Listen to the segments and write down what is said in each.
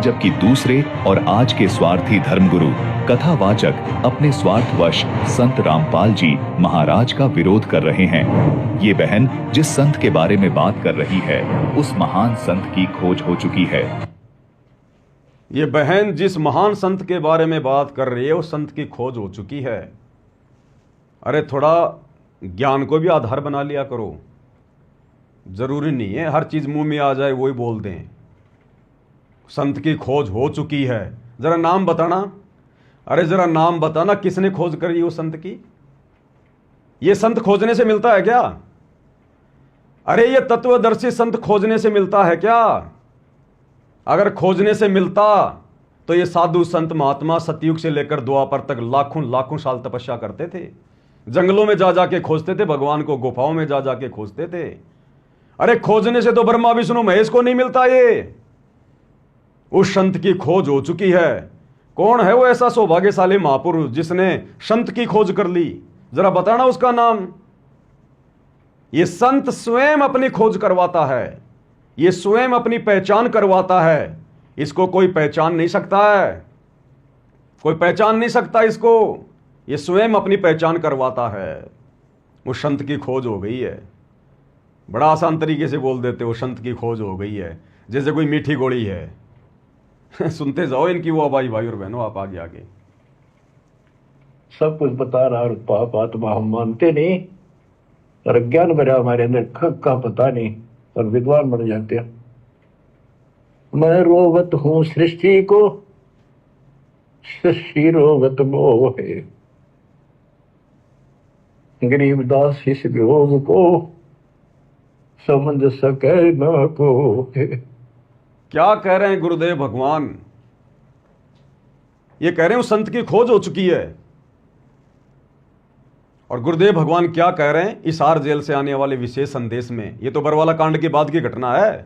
जबकि दूसरे और आज के स्वार्थी धर्मगुरु कथावाचक अपने स्वार्थवश संत रामपाल जी महाराज का विरोध कर रहे हैं। ये बहन जिस संत के बारे में बात कर रही है उस महान संत की खोज हो चुकी है। ये बहन जिस महान संत के बारे में बात कर रही है उस संत की खोज हो चुकी है। अरे थोड़ा ज्ञान को भी आधार बना लिया करो। जरूरी नहीं है हर चीज मुंह में आ जाए वही बोल दें। संत की खोज हो चुकी है, जरा नाम बताना। अरे जरा नाम बताना किसने खोज करी उस संत की। ये संत खोजने से मिलता है क्या? अरे ये तत्वदर्शी संत खोजने से मिलता है क्या? अगर खोजने से मिलता तो ये साधु संत महात्मा सतयुग से लेकर द्वापर तक लाखों लाखों साल तपस्या करते थे, जंगलों में जा जाके खोजते थे भगवान को, गुफाओं में जा जाके खोजते थे। अरे खोजने से तो ब्रह्मा विष्णु महेश को नहीं मिलता ये। उस संत की खोज हो चुकी है। कौन है वो ऐसा सौभाग्यशाली महापुरुष जिसने संत की खोज कर ली? जरा बताना उसका नाम। ये संत स्वयं अपनी खोज करवाता है, ये स्वयं अपनी पहचान करवाता है। इसको कोई पहचान नहीं सकता है, कोई पहचान नहीं सकता इसको। ये स्वयं अपनी पहचान करवाता है। उस संत की खोज हो गई है। बड़ा आसान तरीके से बोल देते हो संत की खोज हो गई है, जैसे कोई मीठी गोली है। सुनते जाओ इनकी वो आवाज भाई और बहनों, आप आगे आगे। सब कुछ बता रहा और पाप आत्मा हम मानते नहीं और ज्ञान भरा हमारे अंदर का पता नहीं और विद्वान बन जाते हैं। मैं रोवत हूँ सृष्टि को, सृष्टि रोवत मोहे, गरीबदास इस वियोग को समझ सके न को। क्या कह रहे हैं गुरुदेव भगवान? ये कह रहे हैं उस संत की खोज हो चुकी है। और गुरुदेव भगवान क्या कह रहे हैं इसार जेल से आने वाले विशेष संदेश में? ये तो बरवाला कांड के बाद की घटना है।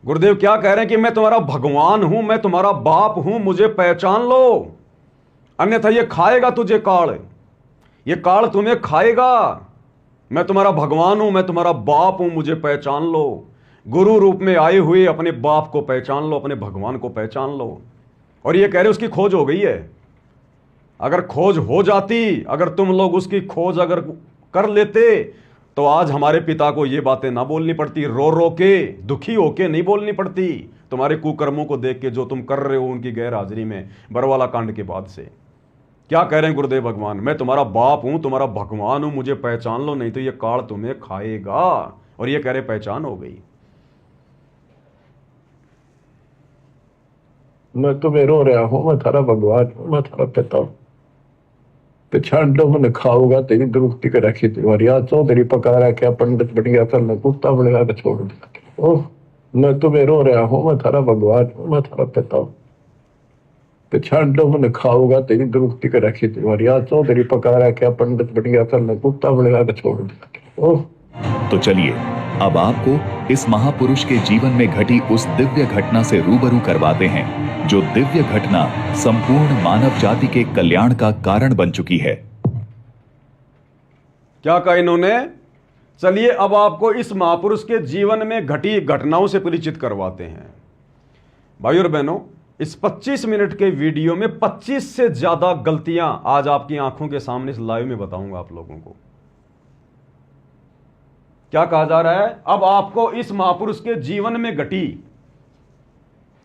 गुरुदेव क्या कह रहे हैं कि मैं तुम्हारा भगवान हूं, मैं तुम्हारा बाप हूं, मुझे पहचान लो, अन्यथा ये खाएगा तुझे काल, ये काल तुम्हें खाएगा। मैं तुम्हारा भगवान हूं, मैं तुम्हारा बाप हूं, मुझे पहचान लो। गुरु रूप में आए हुए अपने बाप को पहचान लो, अपने भगवान को पहचान लो। और ये कह रहे उसकी खोज हो गई है। अगर खोज हो जाती, अगर तुम लोग उसकी खोज अगर कर लेते तो आज हमारे पिता को ये बातें ना बोलनी पड़ती, रो रो के दुखी होके नहीं बोलनी पड़ती। तुम्हारे कुकर्मों को देख के जो तुम कर रहे हो उनकी गैर हाजिरी में बरवाला कांड के बाद से। क्या कह रहे हैं गुरुदेव भगवान? मैं तुम्हारा बाप हूं, तुम्हारा भगवान हूं, मुझे पहचान लो, नहीं तो ये काल तुम्हें खाएगा। और ये कह रहे पहचान हो गई। मैं तुम्हें रो रहा हूं, मैं थारा भगवान हूं, मैं थारा पिता हूं। पिछाड़ दो मन खाओगा तेरी दुरुक्ति कर रखी तुम्हारी आज चौधरी पका रहा क्या पंडित बन गया करना कुत्ता बनेगा तो छोड़ दिया। ओह मैं तुम्हें रो रहा हूं, मैं थारा भगवान हूं, मैं थारा पिता हूं। पिछाड़ दो मन खाओगा तेरी दुरुक्ति कर रखी तुम्हारी आज चौधरी पका रहा क्या पंडित बन गया करना कुत्ता बनेगा तो छोड़ दिया। ओह तो चलिए अब आपको इस महापुरुष के जीवन में घटी उस दिव्य घटना से रूबरू करवाते हैं जो दिव्य घटना संपूर्ण मानव जाति के कल्याण का कारण बन चुकी है। क्या कहा इन्होंने? चलिए अब आपको इस महापुरुष के जीवन में घटी घटनाओं से परिचित करवाते हैं। भाई और बहनों, इस 25 मिनट के वीडियो में 25 से ज्यादा गलतियां आज आपकी आंखों के सामने इस लाइव में बताऊंगा आप लोगों को। क्या कहा जा रहा है? अब आपको इस महापुरुष के जीवन में घटी,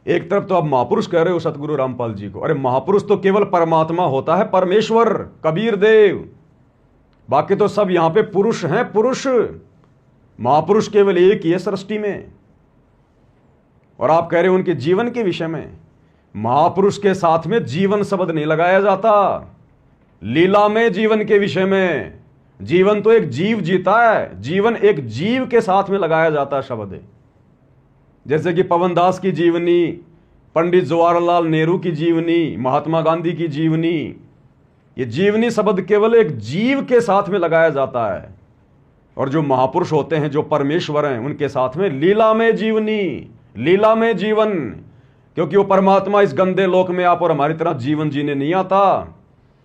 एक तरफ तो आप महापुरुष कह रहे हो सतगुरु रामपाल जी को। अरे महापुरुष तो केवल परमात्मा होता है, परमेश्वर, कबीर देव, बाकी तो सब यहां पे पुरुष हैं, पुरुष। महापुरुष केवल एक ही है सृष्टि में। और आप कह रहे हो उनके जीवन के विषय में। महापुरुष के साथ में जीवन शब्द नहीं लगाया जाता। लीला में जीवन के विषय में, जीवन तो एक जीव जीता है, जीवन एक जीव के साथ में लगाया जाता है शब्द। जैसे कि पवनदास की जीवनी, पंडित जवाहरलाल नेहरू की जीवनी, महात्मा गांधी की जीवनी, ये जीवनी शब्द केवल एक जीव के साथ में लगाया जाता है। और जो महापुरुष होते हैं, जो परमेश्वर हैं, उनके साथ में लीला में जीवनी, लीला में जीवन, क्योंकि वो परमात्मा इस गंदे लोक में आप और हमारी तरह जीवन जीने नहीं आता।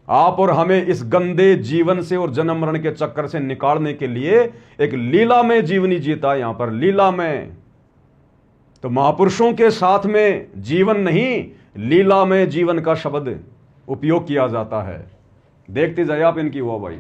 आप और हमें इस गंदे जीवन से और जन्म मरण के चक्कर से निकालने के लिए एक लीला में जीवनी जीता है यहां पर, लीला में। तो महापुरुषों के साथ में जीवन नहीं, लीला में जीवन का शब्द उपयोग किया जाता है। देखते जाइए आप इनकी हुआ भाई।